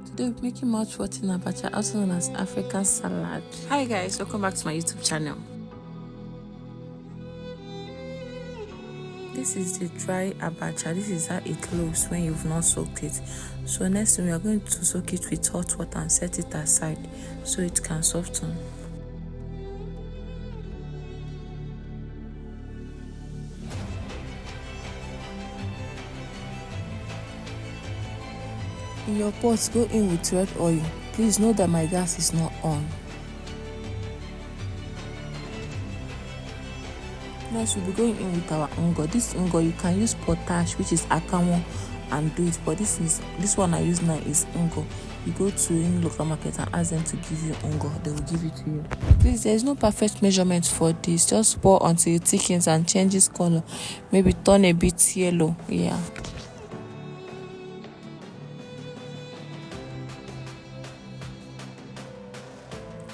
Today we're making mouth-watering Abacha, also known as African salad. Hi guys, welcome back to my YouTube channel. This is the dry Abacha. This is how it looks when you've not soaked it. So next thing, we are going to soak it with hot water and set it aside so it can soften. In your pot, go in with red oil. Please note that my gas is not on. Next, we'll be going in with our ungo. This ungo, you can use potash, which is Kpomo, and do it. But this one I use now is ungo. You go to any local market and ask them to give you ungo. They will give it to you. Please, there is no perfect measurement for this. Just pour until it thickens and changes color. Maybe turn a bit yellow. Yeah.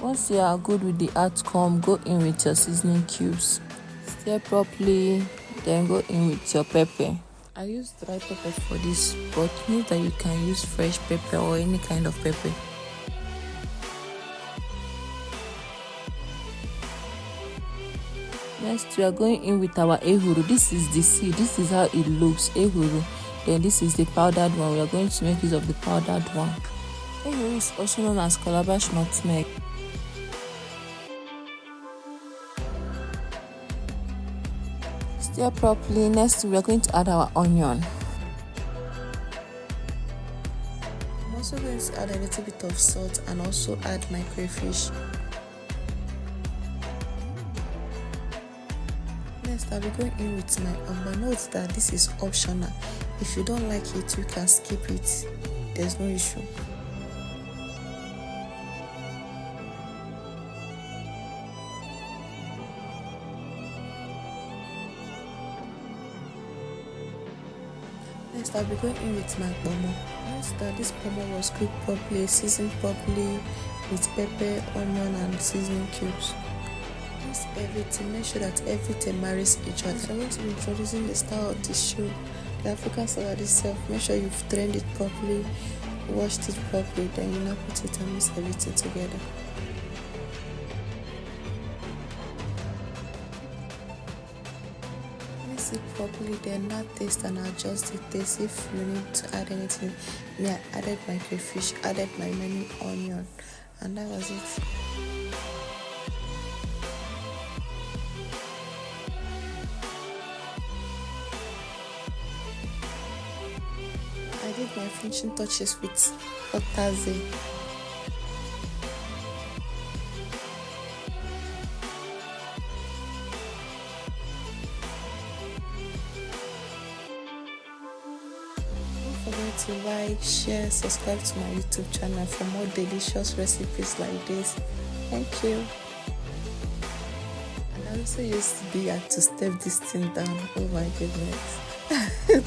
Once you are good with the outcome, go in with your seasoning cubes. Stir properly, then go in with your pepper. I use dry pepper for this, but note that you can use fresh pepper or any kind of pepper. Next, we are going in with our ehuru. This is the seed. This is how it looks, ehuru. Then this is the powdered one. We are going to make use of the powdered one. Ehuru is also known as calabash nutmeg. Stir properly. Next, we are going to add our onion. I'm also going to add a little bit of salt and also add my crayfish. Next, I'll be going in with my ugba. Note that this is optional. If you don't like it, you can skip it. There's no issue. Next, I'll be going in with my Kpomo. Note that this Kpomo was cooked properly, seasoned properly with pepper, onion, and seasoning cubes. Mix everything. Make sure that everything marries each other. I'm going to be introducing the style of this show, the African salad itself. Make sure you've drained it properly, washed it properly, then you now put it and mix everything together. Mix it properly, then now taste and adjust the taste. If you need to add anything, I added my crayfish, added my many onion, and that was it. I did my finishing touches with Delicacy. Don't forget to like, share, subscribe to my YouTube channel for more delicious recipes like this. Thank you. And I also used to be to step this thing down. Oh my goodness.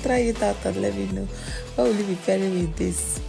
Try it out and let me know. What will you be pairing with this?